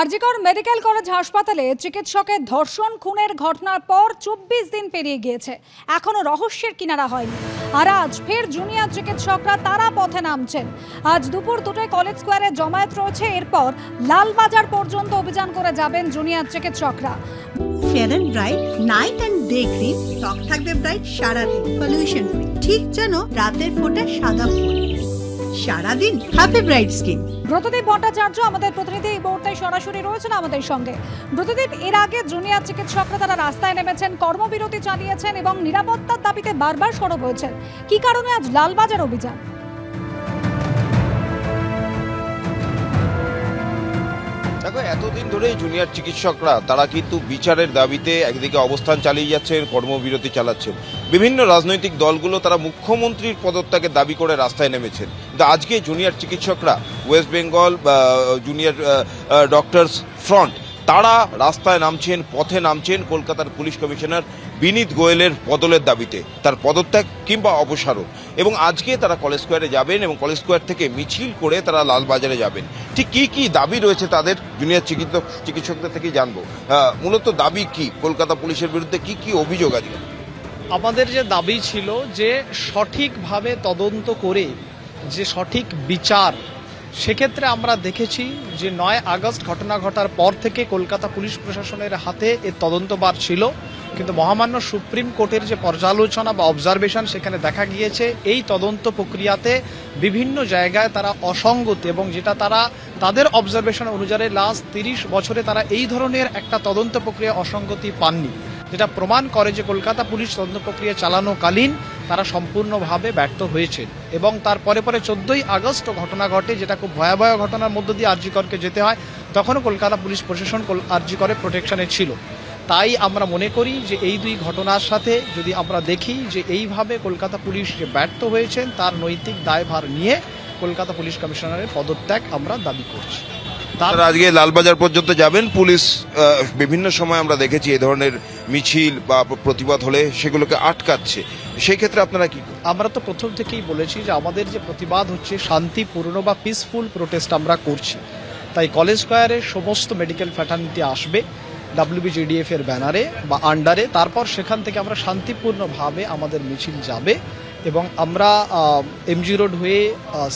RG Kar medical college হাসপাতালে চিকিৎসকের ধর্ষণ খুনের ঘটনার পর ২৪ দিন পেরিয়ে গিয়েছে, এখনো রহস্যের কিনারা হয়নি। আর আজ ফের জুনিয়র চিকিৎসকরা তারা পথে নামছেন। আজ দুপুর 2টায় কলেজ স্কোয়ারে জমায়েত রয়েছে, এরপর লালবাজার পর্যন্ত অভিযান করে যাবেন জুনিয়র চিকিৎসকরা। Fair and bright night and day cream ত্বক থাকবে ব্রাইট সারাদিন, পলিউশন ফ্রি, ঠিক যেন রাতের ফোঁটা সাদা ফুল। সারাদিন happy bright skin. Bratadip Bhattacharya আমাদের প্রতিনিধি এই মুহূর্তে সরাসরি রয়েছেন আমাদের সঙ্গে। ব্রতদীপ, এর আগে জুনিয়র চিকিৎসকরা তারা রাস্তায় নেমেছেন, কর্মবিরতি চালিয়েছেন এবং নিরাপত্তার দাবিতে বারবার সরব হয়েছেন। কি কারণে আজ লালবাজার অভিযান? দেখো, এতদিন ধরে জুনিয়র চিকিৎসকরা তারা কিন্তু বিচারের দাবিতে একদিকে অবস্থান চালিয়ে যাচ্ছেন, কর্মবিরতি চালাচ্ছেন। বিভিন্ন রাজনৈতিক দলগুলো তারা মুখ্যমন্ত্রীর পদত্যাগের দাবি করে রাস্তায় নেমেছেন। কিন্তু আজকে জুনিয়র চিকিৎসকরা West Bengal junior doctors front তারা রাস্তায় নামছেন, পথে নামছেন কলকাতার পুলিশ কমিশনার বিনীত গোয়েলের বদলের দাবিতে, তার পদত্যাগ কিংবা অপসারণ। এবং আজকে তারা কলেজ স্কোয়ারে যাবেন এবং কলেজ স্কোয়ার থেকে মিছিল করে তারা লালবাজারে যাবেন। ঠিক কি কি দাবি রয়েছে তাদের জুনিয়র চিকিৎসকদের থেকে জানবো। মূলত দাবি কি, কলকাতা পুলিশের বিরুদ্ধে কি কি অভিযোগ আজকে? আমাদের যে দাবি ছিল যে সঠিকভাবে তদন্ত করে যে সঠিক বিচার, সেক্ষেত্রে আমরা দেখেছি যে 9 আগস্ট ঘটনা ঘটার পর থেকে কলকাতা পুলিশ প্রশাসনের হাতে এর তদন্তভার ছিল, কিন্তু মহামান্য সুপ্রিম কোর্টের যে পর্যালোচনা বা অবজারভেশন, সেখানে দেখা গিয়েছে এই তদন্ত প্রক্রিয়াতে বিভিন্ন জায়গায় তারা অসঙ্গতি, এবং যেটা তারা তাদের অবজারভেশন অনুযায়ী লাস্ট 30 বছরে তারা এই ধরনের একটা তদন্ত প্রক্রিয়া অসঙ্গতি পাননি, যেটা প্রমাণ করে যে কলকাতা পুলিশ তদন্ত প্রক্রিয়া চালানোকালীন তারা সম্পূর্ণভাবে ব্যর্থ হয়েছে। এবং তার পরে 14ই আগস্ট ঘটনা ঘটে, যেটা খুব ভয়াবহ ঘটনার মধ্য দিয়ে আরজিকরকে যেতে হয়। তখনও কলকাতা পুলিশ প্রশাসন আরজিকরের প্রোটেকশনে ছিল। তাই আমরা মনে করি যে এই দুই ঘটনার সাথে যদি আমরা দেখি যে এইভাবে কলকাতা পুলিশ যে ব্যর্থ হয়েছেন, তার নৈতিক দায়ভার নিয়ে কলকাতা পুলিশ কমিশনারের পদত্যাগ আমরা দাবি করছি। তারা আজকে লালবাজার পর্যন্ত যাবেন। পুলিশ বিভিন্ন সময় আমরা দেখেছি এই ধরনের মিছিল বা প্রতিবাদ হলে সেগুলোকে আটকাচ্ছে, সেই ক্ষেত্রে আপনারা কি? আমরা তো প্রথম থেকেই বলেছি যে আমাদের যে প্রতিবাদ হচ্ছে শান্তিপূর্ণ বা পিসফুল প্রোটেস্ট আমরা করছি। তাই কলেজ স্কোয়ারে সমস্ত মেডিকেল ফ্র্যাটার্নিটি আসবে WBJDF এর ব্যানারে বা আন্ডারে, তারপর সেখান থেকে আমরা শান্তিপূর্ণভাবে আমাদের মিছিল যাবে এবং আমরা MG রোড হয়ে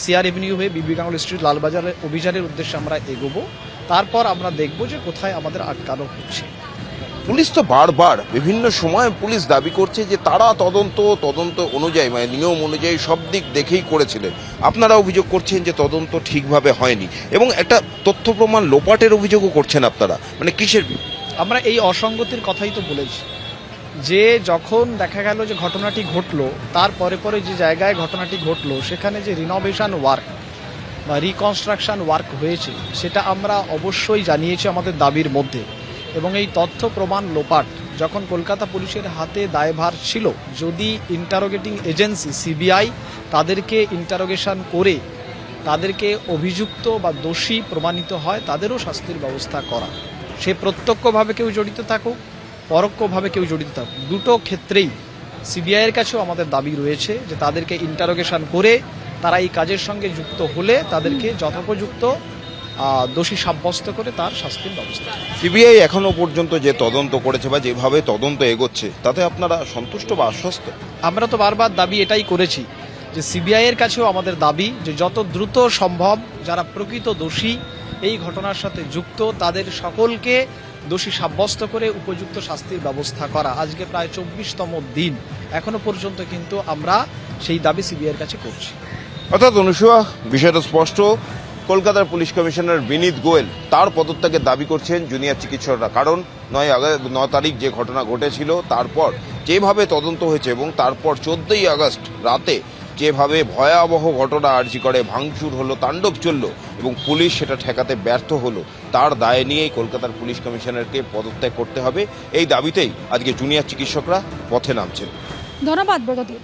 CR এভিনিউ হয়ে বিবি গাঙ্গুলি স্ট্রিট লালবাজারের অভিযানের উদ্দেশ্যে আমরা এগোবো। তারপর আমরা দেখব যে কোথায় আমাদের আটকানো হচ্ছে। পুলিশ তো বারবার বিভিন্ন সময় পুলিশ দাবি করছে যে তারা তদন্ত অনুযায়ী, মানে নিয়ম অনুযায়ী সব দিক দেখেই করেছিলেন। আপনারা অভিযোগ করছেন যে তদন্ত ঠিকভাবে হয়নি এবং একটা তথ্য প্রমাণ লোপাটের অভিযোগও করছেন আপনারা, মানে কিসের? আমরা এই অসঙ্গতির কথাই তো বলেছি যে যখন দেখা গেল যে ঘটনাটি ঘটলো, তার পরে যে জায়গায় ঘটনাটি ঘটলো সেখানে যে রিনোভেশন ওয়ার্ক বা রিকনস্ট্রাকশন ওয়ার্ক হয়েছে, সেটা আমরা অবশ্যই জানিয়েছি আমাদের দাবির মধ্যে। এবং এই তথ্য প্রমাণ লোপাট যখন কলকাতা পুলিশের হাতে দায়ভার ছিল, যদি ইন্টারোগেটিং এজেন্সি CBI তাদেরকে ইন্টারোগেশন করে তাদেরকে অভিযুক্ত বা দোষী প্রমাণিত হয়, তাদেরও শাস্তির ব্যবস্থা করা। সে প্রত্যক্ষভাবে কেউ জড়িত থাকুক, পরোক্ষভাবে কেউ জড়িত থাকুক, দুটো ক্ষেত্রেই CBI এর কাছেও আমাদের দাবি রয়েছে যে তাদেরকে ইন্টারোগেশন করে তারা এই কাজের সঙ্গে যুক্ত হলে তাদেরকে যথোপযুক্ত দোষী সাব্যস্ত করে তার শাস্তির ব্যবস্থা। CBI এখনো পর্যন্ত যে তদন্ত করেছে বা যেভাবে তদন্ত এগোচ্ছে, তাতে আপনারা সন্তুষ্ট বা আশ্বস্ত? আমরা তো বারবার দাবি এটাই করেছি যে CBI এর কাছেও আমাদের দাবি যে যত দ্রুত সম্ভব যারা প্রকৃত দোষী এই ঘটনার সাথে যুক্ত, তাদের সকলকে দোষী সাব্যস্ত করে উপযুক্ত শাস্তির ব্যবস্থা করা। আজকে প্রায় 24তম দিন, এখনো পর্যন্ত কিন্তু আমরা সেই দাবি CBI এর কাছে করছি। অর্থাৎ অনুসূয়া, বিষয়টা স্পষ্ট, কলকাতার পুলিশ কমিশনার বিনীত গোয়েল তার পদত্যাগের দাবি করছেন জুনিয়র চিকিৎসকরা। কারণ 9 তারিখ যে ঘটনা ঘটেছিল, তারপর যেভাবে তদন্ত হয়েছে এবং তারপর 14ই আগস্ট রাতে যেভাবে ভয়াবহ ঘটনা আরজিকরে ভাঙচুর হলো, তাণ্ডব চলল এবং পুলিশ সেটা ঠেকাতে ব্যর্থ হলো, তার দায় নিয়েই কলকাতার পুলিশ কমিশনারকে পদত্যাগ করতে হবে। এই দাবিতেই আজকে জুনিয়র চিকিৎসকরা পথে নামছেন। ধন্যবাদ ব্রতদীপ।